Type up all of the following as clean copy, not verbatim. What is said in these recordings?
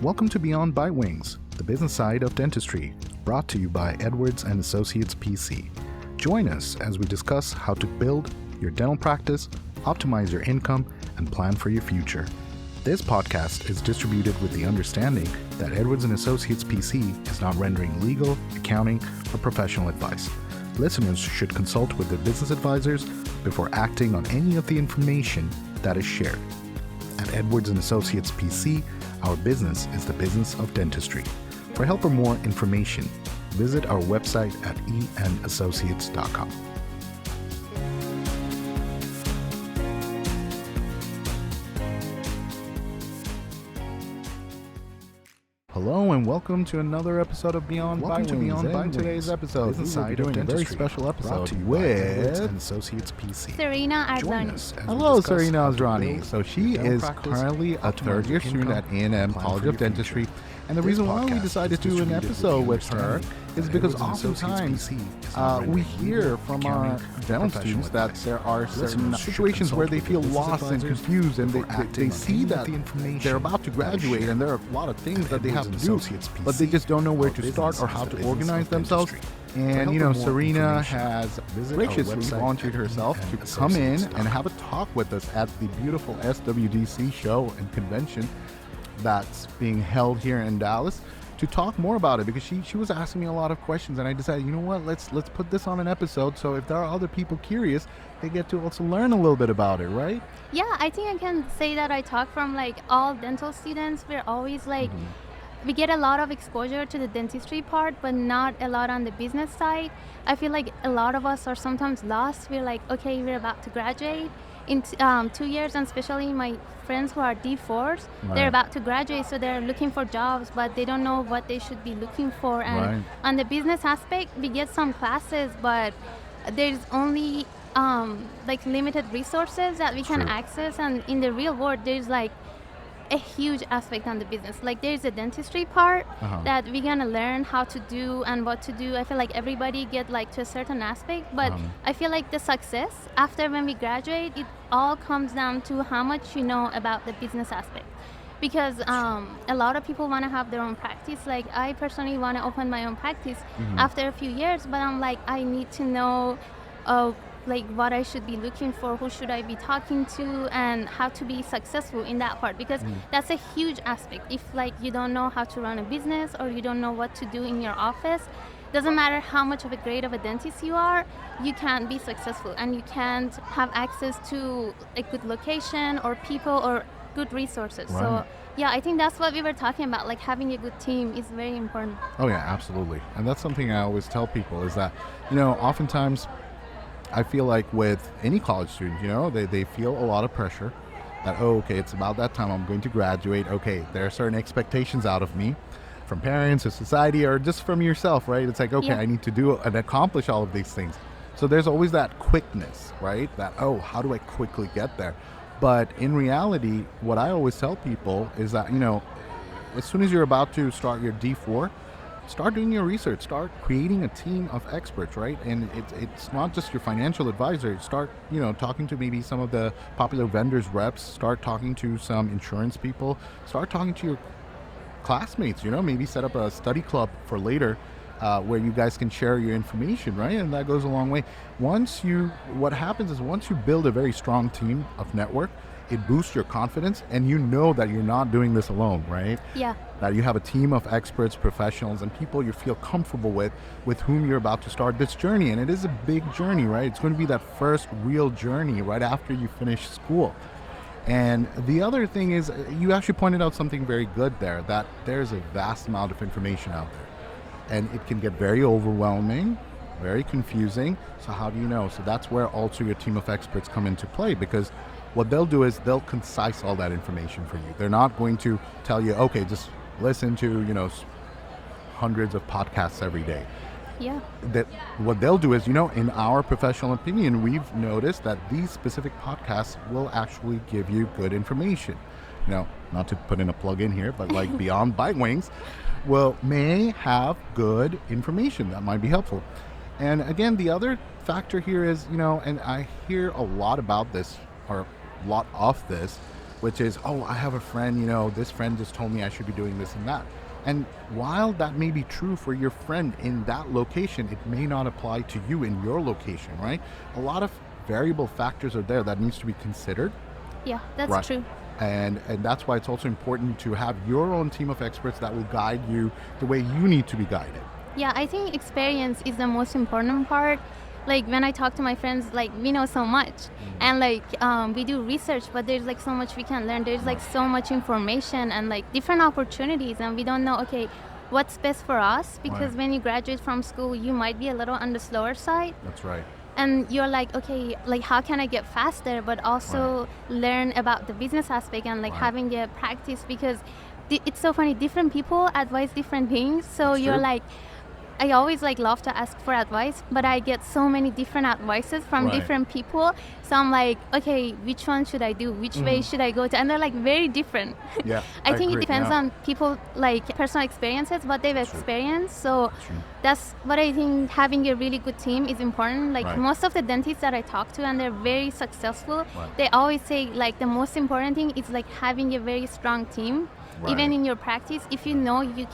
Welcome to Beyond Bitewings, the business side of dentistry, brought to you by Edwards and Associates PC. Join us as we discuss how to build your dental practice, optimize your income, and plan for your future. This podcast is distributed with the understanding that Edwards and Associates PC is not rendering legal, accounting, or professional advice. Listeners should consult with their business advisors before acting on any of the information that is shared. At Edwards and Associates PC, our business is the business of dentistry. For help or more information, visit our website at enassociates.com. Hello and welcome to another episode of Beyond Bitewings. In today's episode, we're doing a very special episode with Associates PC. Sarina Arzani. Hello, Sarina Arzani. So she is currently a third-year student at A&M College of Dentistry, and the reason why we decided to do an episode with her is because oftentimes we hear from our dental students that there are certain situations where they feel lost and confused, and they see that they're about to graduate and there are a lot of things that they have to do, but they just don't know where to start or how to organize themselves. And, Serena has graciously volunteered herself to come in and have a talk with us at the beautiful SWDC show and convention that's being held here in Dallas to talk more about it, because she was asking me a lot of questions, and I decided, let's put this on an episode, so if there are other people curious, they get to also learn a little bit about it, right? Yeah, I think I can say that I talk from all dental students. We're always we get a lot of exposure to the dentistry part, but not a lot on the business side. I feel like a lot of us are sometimes lost. We're like, okay, we're about to graduate in 2 years, and especially my friends who are D4s, right. They're about to graduate, so they're looking for jobs, but they don't know what they should be looking for. And on the business aspect, we get some classes, but there's only limited resources that we can access, and in the real world, there's a huge aspect on the business. There's a dentistry part that we're gonna learn how to do and what to do. I feel like everybody get to a certain aspect, but I feel like the success after when we graduate, it all comes down to how much you know about the business aspect. Because a lot of people want to have their own practice. I personally want to open my own practice after a few years, but I'm I need to know what I should be looking for, who should I be talking to, and how to be successful in that part, because that's a huge aspect. If you don't know how to run a business, or you don't know what to do in your office, doesn't matter how much of a great of a dentist you are, you can't be successful, and you can't have access to a good location or people or good resources. Right. So yeah, I think that's what we were talking about, having a good team is very important. Oh yeah, absolutely. And that's something I always tell people, is that oftentimes I feel like with any college student, they feel a lot of pressure that, okay, it's about that time, I'm going to graduate. Okay, there are certain expectations out of me from parents or society, or just from yourself, right? It's okay, I need to do and accomplish all of these things. So there's always that quickness, right? That, how do I quickly get there? But in reality, what I always tell people is that, as soon as you're about to start your D4, start doing your research, start creating a team of experts, right? And it's not just your financial advisor. Start, talking to maybe some of the popular vendors reps, start talking to some insurance people, start talking to your classmates, maybe set up a study club for later where you guys can share your information, right? And that goes a long way. What happens is once you build a very strong team of network, it boosts your confidence, and that you're not doing this alone, right? Yeah. That you have a team of experts, professionals, and people you feel comfortable with whom you're about to start this journey. And it is a big journey, right? It's going to be that first real journey right after you finish school. And the other thing is, you actually pointed out something very good there, that there's a vast amount of information out there. And it can get very overwhelming, very confusing. So how do you know? So that's where also your team of experts come into play, because what they'll do is they'll concise all that information for you. They're not going to tell you, okay, just listen to, hundreds of podcasts every day. Yeah. What they'll do is, in our professional opinion, we've noticed that these specific podcasts will actually give you good information. Not to put in a plug in here, but Beyond Bitewings may have good information that might be helpful. And again, the other factor here is, and I hear a lot about this, or a lot of this, which is, oh, I have a friend, this friend just told me I should be doing this and that. And while that may be true for your friend in that location, it may not apply to you in your location, right? A lot of variable factors are there that needs to be considered. Yeah, that's Right. true. And that's why it's also important to have your own team of experts that will guide you the way you need to be guided. Yeah, I think experience is the most important part. Like when I talk to my friends, like we know so much, and like we do research, but there's like so much we can learn. There's like so much information and like different opportunities, and we don't know, okay, what's best for us, because Right. when you graduate from school, you might be a little on the slower side, That's right. and you're like, okay, like how can I get faster, but also learn about the business aspect and like Right. having a practice, because it's so funny, different people advise different things, so That's you're true. like, I always like love to ask for advice, but I get so many different advices from Right. different people, so I'm like, okay, which one should I do, which way should I go to, and they're like very different. Yeah. I think it agree, depends yeah. on people, like personal experiences, what they've experienced. So True. that's what I think, having a really good team is important. Like Right. most of the dentists that I talk to and they're very successful, Right. they always say like the most important thing is like having a very strong team. Even Right. in your practice, if you know you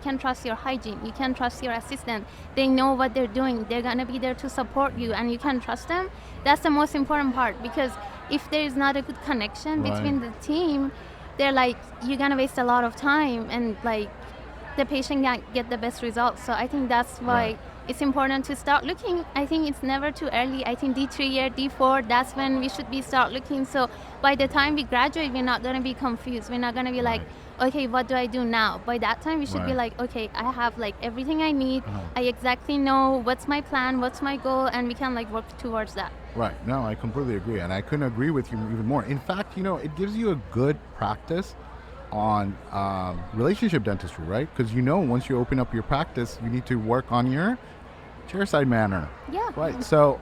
can trust your hygiene, you can trust your assistant, they know what they're doing, they're gonna be there to support you and you can trust them. That's the most important part, because if there is not a good connection Right. between the team, they're like, you're gonna waste a lot of time and like the patient can't get the best results. So I think that's why Right. it's important to start looking. I think it's never too early. I think D3 year, D4, that's when we should be start looking. So by the time we graduate, we're not gonna be confused. We're not gonna be like, okay, what do I do now? By that time, we should be Right. like, okay, I have like everything I need. Uh-huh. I exactly know what's my plan, what's my goal, and we can like work towards that. Right. No, I completely agree. And I couldn't agree with you even more. In fact, it gives you a good practice on relationship dentistry, right? Because once you open up your practice, you need to work on your chairside manner. Yeah. Right. So,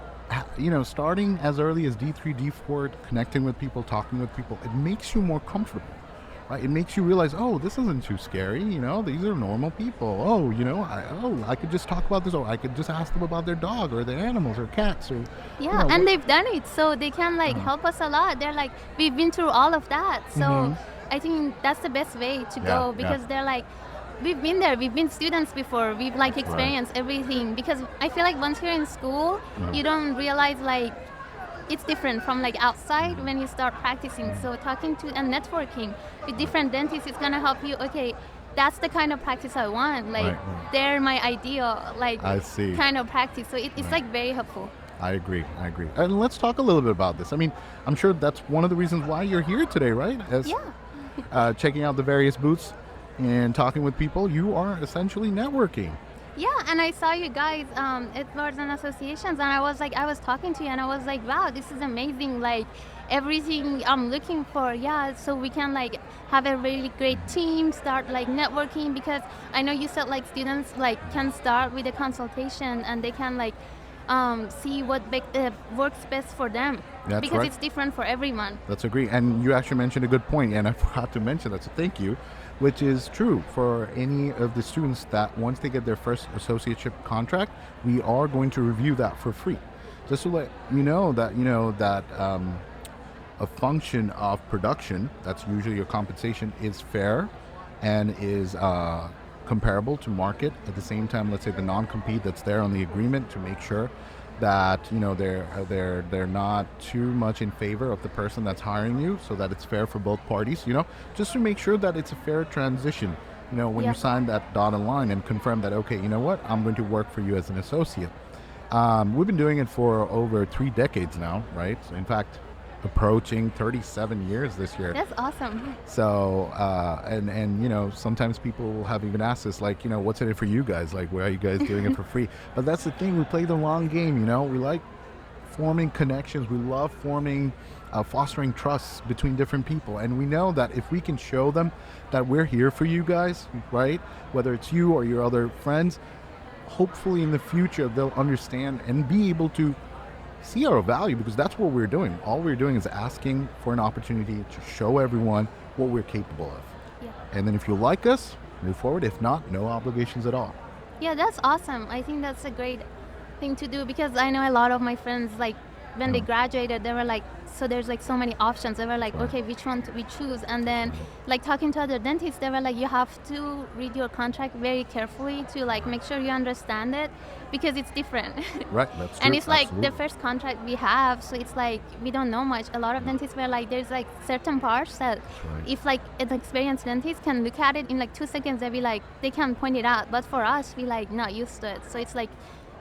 starting as early as D3, D4, connecting with people, talking with people, it makes you more comfortable. Right? It makes you realize, oh, this isn't too scary. These are normal people. Oh, I could just talk about this, or I could just ask them about their dog or their animals or cats or. Yeah, and they've done it, so they can like help us a lot. They're like, we've been through all of that, so I think that's the best way to Yeah, go, yeah. because they're like, we've been there, we've been students before, we've like experienced everything. Because I feel like once you're in school, you don't realize like it's different from like outside when you start practicing. So talking to and networking with different dentists is gonna help you. Okay, that's the kind of practice I want. Like Right. they're my ideal like I see. kind of practice. So it's like very helpful. I agree. And let's talk a little bit about this. I mean, I'm sure that's one of the reasons why you're here today, right? Yeah. Checking out the various booths and talking with people. You are essentially networking. Yeah, and I saw you guys at Boards and Associations, and I was talking to you, and I was like, wow, this is amazing, like everything I'm looking for. Yeah, so we can like have a really great team, start like networking, because I know you said like students like can start with a consultation and they can like see what works best for them. That's because right. it's different for everyone. That's agree. And you actually mentioned a good point, and I forgot to mention that, so thank you, which is true for any of the students that once they get their first associateship contract, we are going to review that for free. Just to let you know that, a function of production, that's usually your compensation, is fair and is comparable to market. At the same time, let's say the non-compete that's there on the agreement, to make sure that they're not too much in favor of the person that's hiring you, so that it's fair for both parties, just to make sure that it's a fair transition, when Yeah. you sign that dotted line and confirm that, okay, you know what, I'm going to work for you as an associate. We've been doing it for over 3 decades now, right? So in fact, approaching 37 years this year. That's awesome. So, and sometimes people have even asked us, like, what's in it for you guys? Like, why are you guys doing it for free? But that's the thing, we play the long game, we like forming connections. We love fostering trust between different people. And we know that if we can show them that we're here for you guys, right? Whether it's you or your other friends, hopefully in the future they'll understand and be able to see our value, because that's what we're doing. All we're doing is asking for an opportunity to show everyone what we're capable of. Yeah. And then if you like us, move forward. If not, no obligations at all. Yeah, that's awesome. I think that's a great thing to do, because I know a lot of my friends like when they graduated, they were like, so there's like so many options. They were like, okay, which one do we choose? And then like talking to other dentists, they were like, you have to read your contract very carefully to like make sure you understand it, because it's different. Right, that's true. And it's like Absolutely. the first contract we have, so it's like we don't know much. A lot of dentists were like, there's like certain parts that if like an experienced dentist can look at it in like 2 seconds, they'll be like, they can point it out. But for us, we like not used to it. So it's like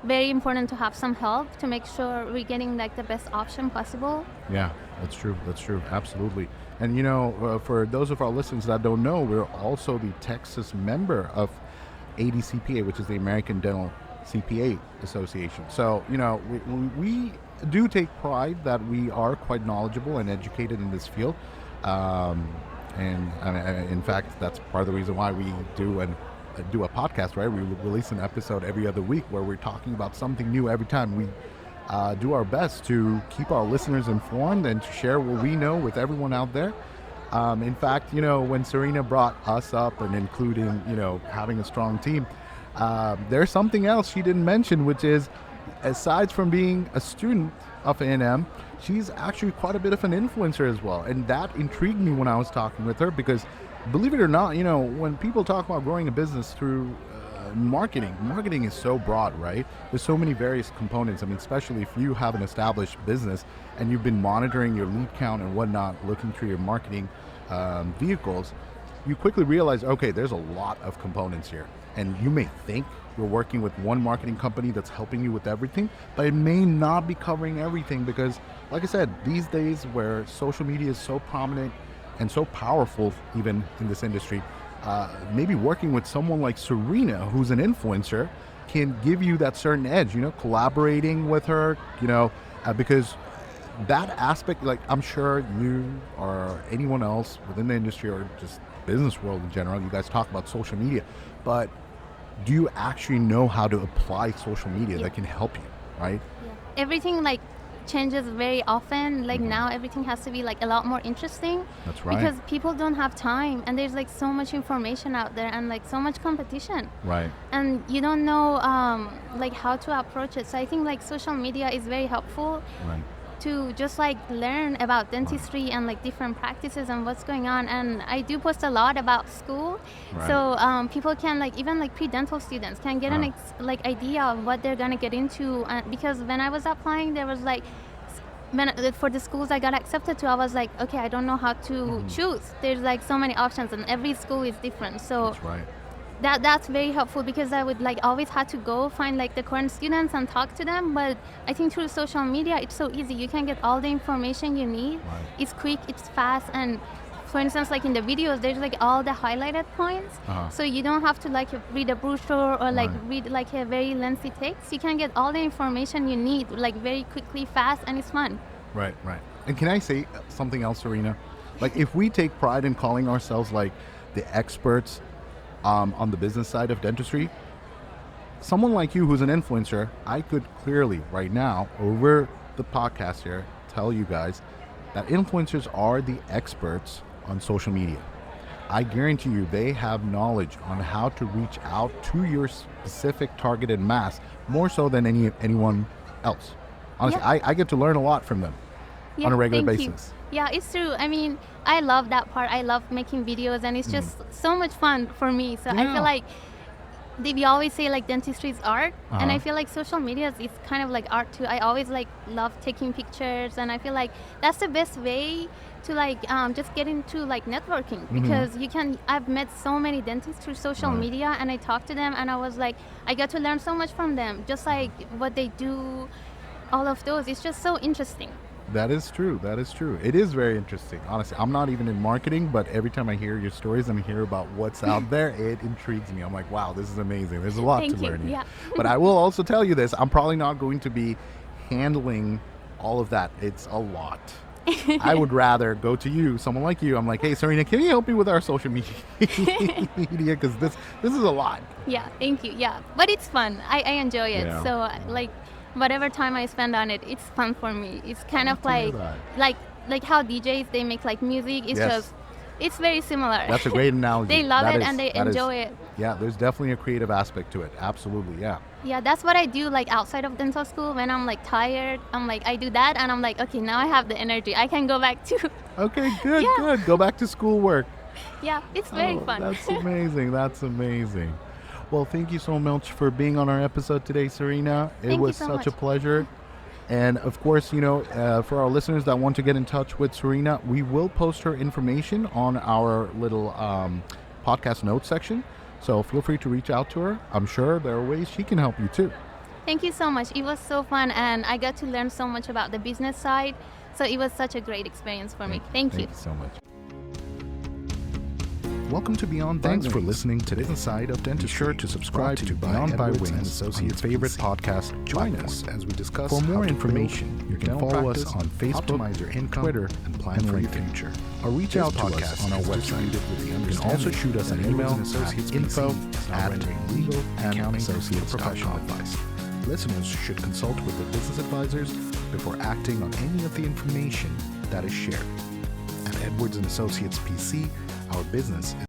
very important to have some help to make sure we're getting like the best option possible. Yeah, that's true. That's true. Absolutely. And for those of our listeners that don't know, we're also the Texas member of ADCPA, which is the American Dental CPA Association. So, we do take pride that we are quite knowledgeable and educated in this field. And in fact, that's part of the reason why we do a podcast, right? We release an episode every other week where we're talking about something new every time. We do our best to keep our listeners informed and to share what we know with everyone out there. In fact, when Serena brought us up and including, having a strong team, there's something else she didn't mention, which is, aside from being a student of A&M, she's actually quite a bit of an influencer as well. And that intrigued me when I was talking with her, because believe it or not, when people talk about growing a business through marketing is so broad, right? There's so many various components. I mean, especially if you have an established business and you've been monitoring your lead count and whatnot, looking through your marketing vehicles, you quickly realize, okay, there's a lot of components here. And you may think you're working with one marketing company that's helping you with everything, but it may not be covering everything, because, like I said, these days where social media is so prominent and so powerful, even in this industry, maybe working with someone like Serena, who's an influencer, can give you that certain edge, collaborating with her, because that aspect, like, I'm sure you or anyone else within the industry or just business world in general, you guys talk about social media, but do you actually know how to apply social media that can help you, right? Everything like changes very often. Like now everything has to be like a lot more interesting. That's right. Because people don't have time, and there's like so much information out there and like so much competition. Right. And you don't know like how to approach it. So I think like social media is very helpful. Right. To just like learn about dentistry and like different practices and what's going on. And I do post a lot about school, so people can like, even like pre-dental students can get an like idea of what they're gonna get into. Because when I was applying, there was like, for the schools I got accepted to, I was like, okay, I don't know how to choose. There's like so many options, and every school is different. So that's right. That's very helpful, because I would like always had to go find like the current students and talk to them. But I think through social media, it's so easy. You can get all the information you need. Right. It's quick, it's fast, and for instance, like in the videos, there's like all the highlighted points. So you don't have to like read a brochure or like read like a very lengthy text. You can get all the information you need like very quickly, fast, and it's fun. Right. And can I say something else, Serena? Like, if we take pride in calling ourselves like the experts on the business side of dentistry, someone like you who's an influencer, I could clearly right now over the podcast here tell you guys that influencers are the experts on social media. I guarantee you they have knowledge on how to reach out to your specific targeted mass more so than anyone else. Honestly, I get to learn a lot from them on a regular basis. Yeah, it's true. I mean, I love that part. I love making videos, and it's just so much fun for me. So I feel like we always say like dentistry is art, and I feel like social media is kind of like art too. I always like love taking pictures, and I feel like that's the best way to like just get into like networking, because I've met so many dentists through social media, and I talk to them, and I was like, I got to learn so much from them, just like what they do, all of those. It's just so interesting. That is true. It is very interesting. Honestly, I'm not even in marketing, but every time I hear your stories and hear about what's out there, it intrigues me. I'm like, wow, this is amazing. There's a lot to learn here. Yeah. But I will also tell you this, I'm probably not going to be handling all of that. It's a lot. I would rather go to you, someone like you. I'm like, hey, Serena, can you help me with our social media? Because this is a lot. Yeah, thank you. Yeah, but it's fun. I enjoy it. Yeah. So like, whatever time I spend on it, it's fun for me. It's kind of like how DJs, they make like music. It's just It's very similar. That's a great analogy. They love That it is- and they that is- enjoy it. Yeah, there's definitely a creative aspect to it. Absolutely, yeah. Yeah, that's what I do like outside of dental school when I'm like tired. I'm like, I do that and I'm like, okay, now I have the energy. I can go back to, Okay, good, Yeah. good. Go back to schoolwork. yeah, it's very fun. That's amazing. That's amazing. Well, thank you so much for being on our episode today, Serena. It Thank you was so such a much. pleasure. And of course, for our listeners that want to get in touch with Serena, we will post her information on our little podcast notes section. So feel free to reach out to her. I'm sure there are ways she can help you too. Thank you so much. It was so fun and I got to learn so much about the business side. So it was such a great experience for me. Thank you. Thank you so much. Welcome to Beyond Bitewings. Thanks for listening to this side of dentistry. Be sure to subscribe Brought to you by Beyond Edwards Bitewings and on Associates your favorite PC. podcast. Join platform. us as we discuss For how more to information, build you can dental follow us practice, on Facebook, optimize your income, Twitter, and plan and for your LinkedIn. future. Or reach This out to us podcast on our is website. distributed with the You can also understanding shoot us an that email Edwards and Associates at PC info is not at rendering legal, accounting, or legalandassociates.com. professional advice. Listeners should consult with their business advisors before acting on any of the information that is shared. At Edwards and Associates PC, our business is